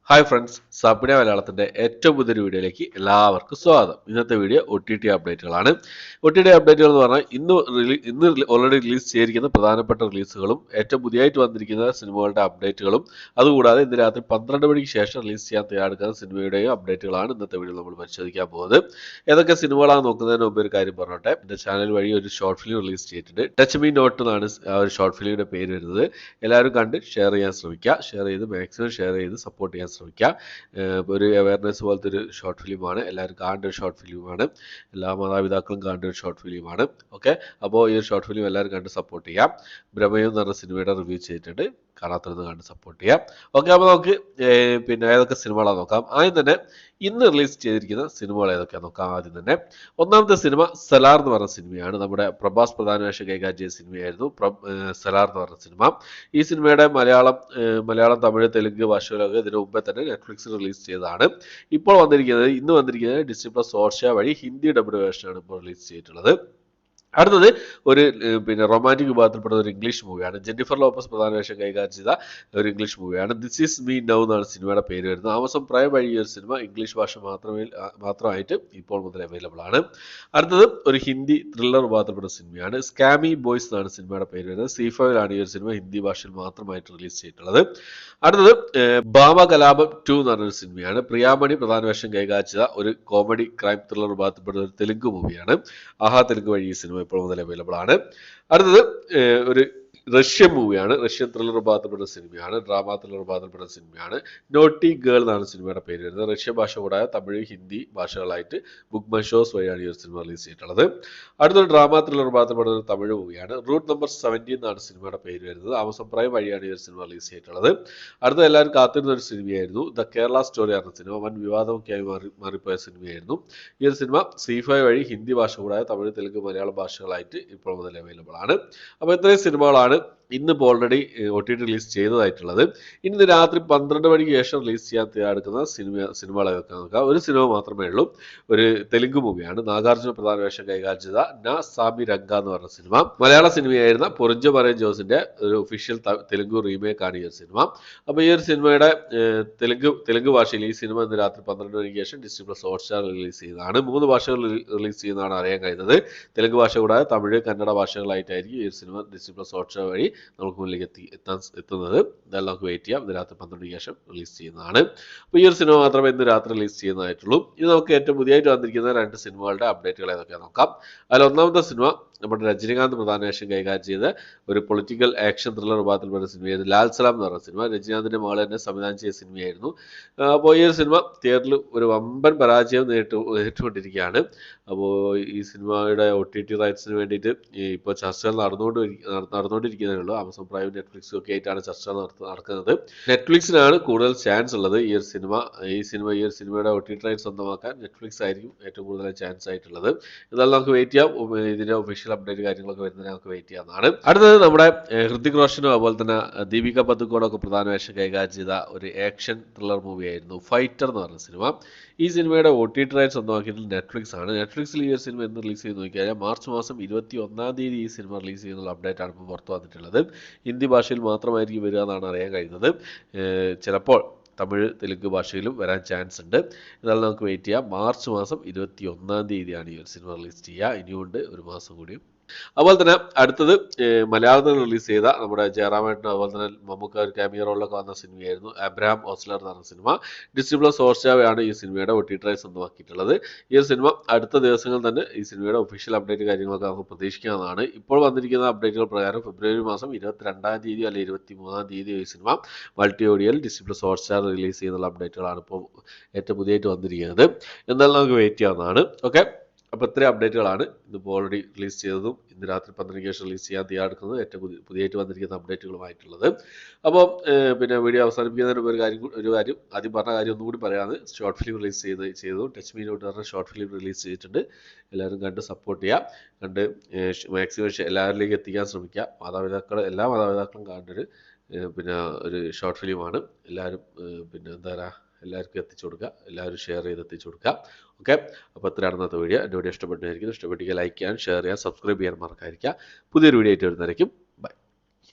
Hi friends, Sabna മലയാളത്തിൻ്റെ ഏറ്റവും പുതിയൊരു വീഡിയോയിലേക്ക് എല്ലാവർക്കും സ്വാഗതം. ഇന്നത്തെ വീഡിയോ OTT അപ്ഡേറ്റുകളാണ്. OTT അപ്ഡേറ്റുകൾ എന്ന് പറഞ്ഞാൽ ഇന്ന് ഓൾറെഡി റിലീസ് ചെയ്തിരിക്കുന്ന പ്രധാനപ്പെട്ട റിലീസുകളും ഏറ്റവും പുതിയതായിട്ട് വന്നിരിക്കുന്ന സിനിമകളുടെ അപ്ഡേറ്റുകളും അതുകൂടാതെ ഇന്ന് രാത്രി 12 മണിക്ക് ശേഷം റിലീസ് ചെയ്യാൻ തയ്യാറെടുക്കുന്ന സിനിമയുടെയും അപ്ഡേറ്റുകളാണ് ഇന്നത്തെ വീഡിയോ നമ്മൾ പരിശോധിക്കാൻ പോകുന്നത്. ഏതൊക്കെ സിനിമകളാണ് നോക്കുന്നതിന് മുമ്പ് ഒരു കാര്യം പറഞ്ഞോട്ടെ. എൻ്റെ ചാനൽ വഴി ഒരു ഷോർട്ട് ഫിലിം റിലീസ് ചെയ്തിട്ടുണ്ട്. ടച്ച് മീ നോട്ട് എന്നാണ് ആ ഒരു ഷോർട്ട് ഫിലിമിൻ്റെ പേര് വരുന്നത്. എല്ലാവരും കണ്ട് ഷെയർ ചെയ്യാൻ ശ്രമിക്കുക. മാക്സിമം ഷെയർ ചെയ്ത് സപ്പോർട്ട് ചെയ്യാൻ ശ്രമിക്കുക. ഒരു അവയർനെസ് പോലത്തെ ഒരു ഷോർട്ട് ഫിലിമാണ്. എല്ലാവരും കാണേണ്ട ഒരു ഷോർട്ട് ഫിലിമാണ്. എല്ലാ മാതാപിതാക്കളും കാണേണ്ട ഒരു ഷോർട്ട് ഫിലിമാണ്. ഓക്കെ, അപ്പോൾ ഈ ഒരു ഷോർട്ട് ഫിലിം എല്ലാവരും കണ്ട് സപ്പോർട്ട് ചെയ്യാം. ഭ്രമയം എന്ന് പറഞ്ഞ സിനിമയുടെ റിവ്യൂ ചെയ്തിട്ടുണ്ട്. കാണാത്തത് കണ്ട് സപ്പോർട്ട് ചെയ്യാം. ഓക്കെ, അപ്പോൾ നമുക്ക് പിന്നെ ഏതൊക്കെ സിനിമകളാണ് നോക്കാം. ആദ്യം തന്നെ ഇന്ന് റിലീസ് ചെയ്തിരിക്കുന്ന സിനിമകൾ ഏതൊക്കെയാണെന്ന് നോക്കാം. ആദ്യം തന്നെ ഒന്നാമത്തെ സിനിമ സലാർ എന്ന് പറഞ്ഞ സിനിമയാണ്. നമ്മുടെ പ്രഭാസ് പ്രധാന വേഷം കൈകാര്യം ചെയ്ത സിനിമയായിരുന്നു സലാർ എന്ന് പറഞ്ഞ സിനിമ. ഈ സിനിമയുടെ മലയാളം തമിഴ് തെലുങ്ക് ഭാഷകളൊക്കെ ഇതിനു മുമ്പേ തന്നെ നെറ്റ്ഫ്ലിക്സിൽ റിലീസ് ചെയ്തതാണ്. ഇന്ന് വന്നിരിക്കുന്നത് ഡിസ്നി+ ഹോട്ട്സ്റ്റാർ വഴി ഹിന്ദി ഡബ്ഡ് വേർഷനാണ് ഇപ്പോൾ റിലീസ് ചെയ്തിട്ടുള്ളത്. അടുത്തത് ഒരു പിന്നെ റൊമാൻറ്റിക് വിഭാഗത്തിൽപ്പെടുന്ന ഒരു ഇംഗ്ലീഷ് മൂവിയാണ്. ജെന്നിഫർ ലോപ്പസ് പ്രധാന വേഷം കൈകാര്യം ചെയ്ത ഒരു ഇംഗ്ലീഷ് മൂവിയാണ്. ദിസ് ഈസ് മീ നൗ എന്നാണ് സിനിമയുടെ പേര് വരുന്നത്. ആമസോൺ പ്രൈം വഴി ഒരു സിനിമ ഇംഗ്ലീഷ് ഭാഷ മാത്രമായിട്ട് ഇപ്പോൾ മുതൽ അവൈലബിൾ ആണ്. അടുത്തത് ഒരു ഹിന്ദി ത്രില്ലർ വിഭാഗത്തിൽപ്പെടുന്ന സിനിമയാണ്. സ്കാമി ബോയ്സ് എന്നാണ് സിനിമയുടെ പേര് വരുന്നത്. C5 ഈ ഒരു സിനിമ ഹിന്ദി ഭാഷയിൽ മാത്രമായിട്ട് റിലീസ് ചെയ്തിട്ടുള്ളത്. അടുത്തത് ഭാമ കലാപം 2 എന്ന് പറഞ്ഞൊരു സിനിമയാണ്. പ്രിയാമണി പ്രധാന വേഷം കൈകാര്യം ചെയ്ത ഒരു കോമഡി ക്രൈം ത്രില്ലർ വിഭാഗത്തിൽപ്പെടുന്ന ഒരു തെലുങ്ക് മൂവിയാണ്. ആഹാ തെലുങ്ക് വഴി ഈ സിനിമ ഇപ്പോൾ മുതൽ അവൈലബിൾ ആണ്. അടുത്തത് ഒരു റഷ്യൻ മൂവിയാണ്. റഷ്യൻ ത്രില്ലർ വിഭാഗത്തിൽപ്പെട്ട സിനിമയാണ്. ഡ്രാമ ത്രില്ലർ വിഭാഗത്തിൽപ്പെട്ട സിനിമയാണ്. നോട്ടി ഗേൾ എന്നാണ് സിനിമയുടെ പേര് വരുന്നത്. റഷ്യൻ ഭാഷ കൂടാതെ തമിഴ് ഹിന്ദി ഭാഷകളായിട്ട് ബുക്ക് മൈ ഷോസ് വഴിയാണ് ഈ ഒരു സിനിമ റിലീസ് ചെയ്തിട്ടുള്ളത്. അടുത്തൊരു ഡ്രാമ ത്രില്ലർ വിഭാഗത്തിൽപ്പെട്ട ഒരു തമിഴ് മൂവിയാണ്. റൂട്ട് നമ്പർ 17 എന്നാണ് സിനിമയുടെ പേര് വരുന്നത്. ആമസോൺ പ്രൈം വഴിയാണ് ഈ ഒരു സിനിമ റിലീസ് ചെയ്തിട്ടുള്ളത്. അടുത്ത എല്ലാവരും കാത്തിരുന്ന ഒരു സിനിമയായിരുന്നു ദ കേരള സ്റ്റോറി എന്ന സിനിമ. വൻ വിവാദമൊക്കെയായി മാറിപ്പോയ സിനിമയായിരുന്നു. ഈ ഒരു സിനിമ C5 വഴി ഹിന്ദി ഭാഷ കൂടാതെ തമിഴ് തെലുങ്ക് മലയാളം ഭാഷകളായിട്ട് ഇപ്പോൾ മുതൽ അവൈലബിൾ ആണ്. അപ്പോൾ ഇത്രയും സിനിമകളാണ് ഇന്നിപ്പോൾ ഓൾറെഡി OTT റിലീസ് ചെയ്തതായിട്ടുള്ളത്. ഇന്ന് രാത്രി 12 മണിക്ക് ശേഷം റിലീസ് ചെയ്യാൻ തയ്യാറെടുക്കുന്ന സിനിമകളൊക്കെ നോക്കാം. ഒരു സിനിമ മാത്രമേ ഉള്ളൂ. ഒരു തെലുങ്ക് മൂവിയാണ്. നാഗാർജുന പ്രധാന വേഷം കൈകാര്യം ചെയ്ത നാ സാമി രംഗ എന്ന് പറഞ്ഞ സിനിമ. മലയാള സിനിമയായിരുന്ന പൊറിഞ്ചമറൈൻ ജോസിന്റെ ഒരു ഒഫീഷ്യൽ തെലുങ്ക് റീമേക്ക് ആണ് ഈ ഒരു സിനിമ. അപ്പോൾ ഈ ഒരു സിനിമയുടെ തെലുങ്ക് ഭാഷയിൽ ഈ സിനിമ ഇന്ന് രാത്രി 12 മണിക്ക് ശേഷം ഡിസ്നി+ ഹോട്ട്സ്റ്റാർ റിലീസ് ചെയ്തതാണ്. 3 ഭാഷകളിൽ റിലീസ് ചെയ്യുന്നതാണ് അറിയാൻ കഴിയുന്നത്. തെലുങ്ക് ഭാഷ കൂടാതെ തമിഴ് കന്നഡ ഭാഷകളായിട്ടായിരിക്കും ഈ ഒരു സിനിമ ഡിസ്നി+ ഹോട്ട്സ്റ്റാർ വഴി നമുക്ക് മുന്നിലേക്ക് എത്തുന്നത്. ഇതെല്ലാം നമുക്ക് വെയിറ്റ് ചെയ്യാം. ഇന്ന് രാത്രി 12 ശേഷം റിലീസ് ചെയ്യുന്നതാണ്. അപ്പോൾ ഈ ഒരു സിനിമ മാത്രമേ ഇന്ന് രാത്രി റിലീസ് ചെയ്യുന്നതായിട്ടുള്ളൂ. ഇത് നമുക്ക് ഏറ്റവും പുതിയതായിട്ട് വന്നിരിക്കുന്ന 2 സിനിമകളുടെ അപ്ഡേറ്റുകൾ ഏതൊക്കെയാണ് നോക്കാം. അതിൽ ഒന്നാമത്തെ സിനിമ നമ്മുടെ രജനികാന്ത് പ്രധാന വേഷം കൈകാര്യം ചെയ്ത ഒരു പൊളിറ്റിക്കൽ ആക്ഷൻ ത്രില്ലർ വിഭാഗത്തിൽപ്പെട്ട സിനിമയായിരുന്നു ലാൽ സലാം എന്ന് പറഞ്ഞ സിനിമ. രജനികാന്തിന്റെ മകൾ തന്നെ സംവിധാനം ചെയ്ത സിനിമയായിരുന്നു. അപ്പോൾ ഈ ഒരു സിനിമ തിയേറ്ററിൽ ഒരു വമ്പൻ പരാജയം നേരിട്ടുകൊണ്ടിരിക്കുകയാണ്. അപ്പോൾ ഈ സിനിമയുടെ OTT റൈറ്റ്സിന് വേണ്ടിയിട്ട് ഇപ്പോൾ ചർച്ചകൾ നടന്നുകൊണ്ടിരിക്കുന്നതേ ഉള്ളൂ. ആമസോൺ പ്രൈം നെറ്റ്ഫ്ലിക്സും ഒക്കെ ആയിട്ടാണ് ചർച്ചകൾ നടക്കുന്നത്. നെറ്റ്ഫ്ലിക്സിനാണ് കൂടുതൽ ചാൻസ് ഉള്ളത്. ഈ ഒരു സിനിമയുടെ OTT റൈറ്റ് സ്വന്തമാക്കാൻ നെറ്റ്ഫ്ലിക്സ് ആയിരിക്കും ഏറ്റവും കൂടുതൽ ചാൻസ് ആയിട്ടുള്ളത്. ഇതെല്ലാം നമുക്ക് വെയിറ്റ് ചെയ്യാം. ഇതിന്റെ ഒഫീഷ്യൽ അപ്ഡേറ്റ് കാര്യങ്ങളൊക്കെ വരുന്നതിന് നമുക്ക് വെയിറ്റ് ചെയ്യാവുന്നതാണ്. അടുത്തത് നമ്മുടെ ഹൃതിക് റോഷനും അതുപോലെ തന്നെ ദീപിക പദുക്കോണൊക്കെ പ്രധാന വേഷം കൈകാര്യം ചെയ്ത ഒരു ആക്ഷൻ ത്രില്ലർ മൂവിയായിരുന്നു ഫൈറ്റർ എന്ന് പറഞ്ഞ സിനിമ. ഈ സിനിമയുടെ OTT റൈറ്റ് സ്വന്തമാക്കിയിട്ട് നെറ്റ്ഫ്ലിക്സ് ആണ്. നെറ്റ്ഫ്ലിക്സിൽ ഈ ഒരു സിനിമ എന്ന് റിലീസ് ചെയ്ത് നോക്കിയാൽ മാർച്ച് മാസം 21 ഈ സിനിമ റിലീസ് ചെയ്യുന്നുള്ള അപ്ഡേറ്റ് ആണ് ഇപ്പോൾ പുറത്തു വന്നിട്ടുള്ളത്. ഹിന്ദി ഭാഷയിൽ മാത്രമായിരിക്കും വരിക എന്നാണ് അറിയാൻ കഴിയുന്നത്. ചിലപ്പോൾ തമിഴ് തെലുങ്ക് ഭാഷയിലും വരാൻ ചാൻസ് ഉണ്ട്. ഇതെല്ലാം നമുക്ക് വെയിറ്റ് ചെയ്യാം. മാർച്ച് മാസം 21 ഈ ഒരു സിനിമ റിലീസ് ചെയ്യുക. ഇനിയുണ്ട് ഒരു മാസം കൂടിയും. അതുപോലെ തന്നെ അടുത്തത് മലയാളത്തിൽ റിലീസ് ചെയ്ത നമ്മുടെ ജയറാമേട്ടനും അതുപോലെ തന്നെ മമ്മൂക്ക ഒരു ക്യാമിയോ റോളിലൊക്കെ വന്ന സിനിമയായിരുന്നു അബ്രഹാം ഓസ്ലർ എന്ന് പറഞ്ഞ സിനിമ. ഡിസ്നി+ ഹോട്ട്സ്റ്റാറാണ് ഈ സിനിമയുടെ OTT റൈറ്റ് സ്വന്തമാക്കിയിട്ടുള്ളത്. ഈ ഒരു സിനിമ അടുത്ത ദിവസങ്ങളിൽ തന്നെ ഈ സിനിമയുടെ ഒഫീഷ്യൽ അപ്ഡേറ്റ് കാര്യങ്ങളൊക്കെ നമുക്ക് പ്രതീക്ഷിക്കാവുന്നതാണ്. ഇപ്പോൾ വന്നിരിക്കുന്ന അപ്ഡേറ്റുകൾ പ്രകാരം ഫെബ്രുവരി മാസം 22 അല്ലെങ്കിൽ 23 ഈ സിനിമ മൾട്ടി ഓഡിയോയിൽ ഡിസ്നി+ ഹോട്ട്സ്റ്റാർ റിലീസ് ചെയ്യുന്നുള്ള അപ്ഡേറ്റുകളാണ് ഇപ്പോൾ ഏറ്റവും പുതിയതായിട്ട് വന്നിരിക്കുന്നത്. എന്തായാലും നമുക്ക് വെയിറ്റ് ചെയ്യാവുന്നതാണ്. ഓക്കെ, അപ്പോൾ ഇത്രയും അപ്ഡേറ്റുകളാണ് ഇന്നിപ്പോൾ ഓൾറെഡി റിലീസ് ചെയ്തതും ഇന്ന് രാത്രി 12 ശേഷം റിലീസ് ചെയ്യാൻ തയ്യാറെടുക്കുന്നത് ഏറ്റവും പുതിയതായിട്ട് വന്നിരിക്കുന്ന അപ്ഡേറ്റുകളുമായിട്ടുള്ളത്. അപ്പോൾ പിന്നെ വീഡിയോ അവസാനിപ്പിക്കുന്നതിന് ഒരു കാര്യം ആദ്യം പറഞ്ഞ കാര്യം ഒന്നുകൂടി പറയാമെന്ന്. ഷോർട്ട് ഫിലിം റിലീസ് ചെയ്തു ടച്ച് മീ നോട്ട് പറഞ്ഞ ഷോർട്ട് ഫിലിം റിലീസ് ചെയ്തിട്ടുണ്ട്. എല്ലാവരും കണ്ട് സപ്പോർട്ട് ചെയ്യുക. കണ്ട് മാക്സിമം എല്ലാവരിലേക്ക് എത്തിക്കാൻ ശ്രമിക്കുക. എല്ലാ മാതാപിതാക്കളും കാണേണ്ടൊരു ഒരു ഷോർട്ട് ഫിലിമാണ്. എല്ലാവരും എന്താ പറയുക, എല്ലാവർക്കും എത്തിച്ചു കൊടുക്കുക. എല്ലാവരും ഷെയർ ചെയ്ത് എത്തിച്ചു കൊടുക്കുക. ഓക്കെ, അപ്പോൾ ഇത്രയാണ് ഇന്നത്തെ വീഡിയോ. എൻ്റെ വീഡിയോ ഇഷ്ടപ്പെട്ടായിരിക്കും. ഇഷ്ടപ്പെട്ടെങ്കിൽ ലൈക്ക് ചെയ്യാൻ, ഷെയർ ചെയ്യാൻ, സബ്സ്ക്രൈബ് ചെയ്യാൻ മറക്കാതിരിക്കുക. പുതിയൊരു വീഡിയോ ആയിട്ട് വരുന്നതായിരിക്കും.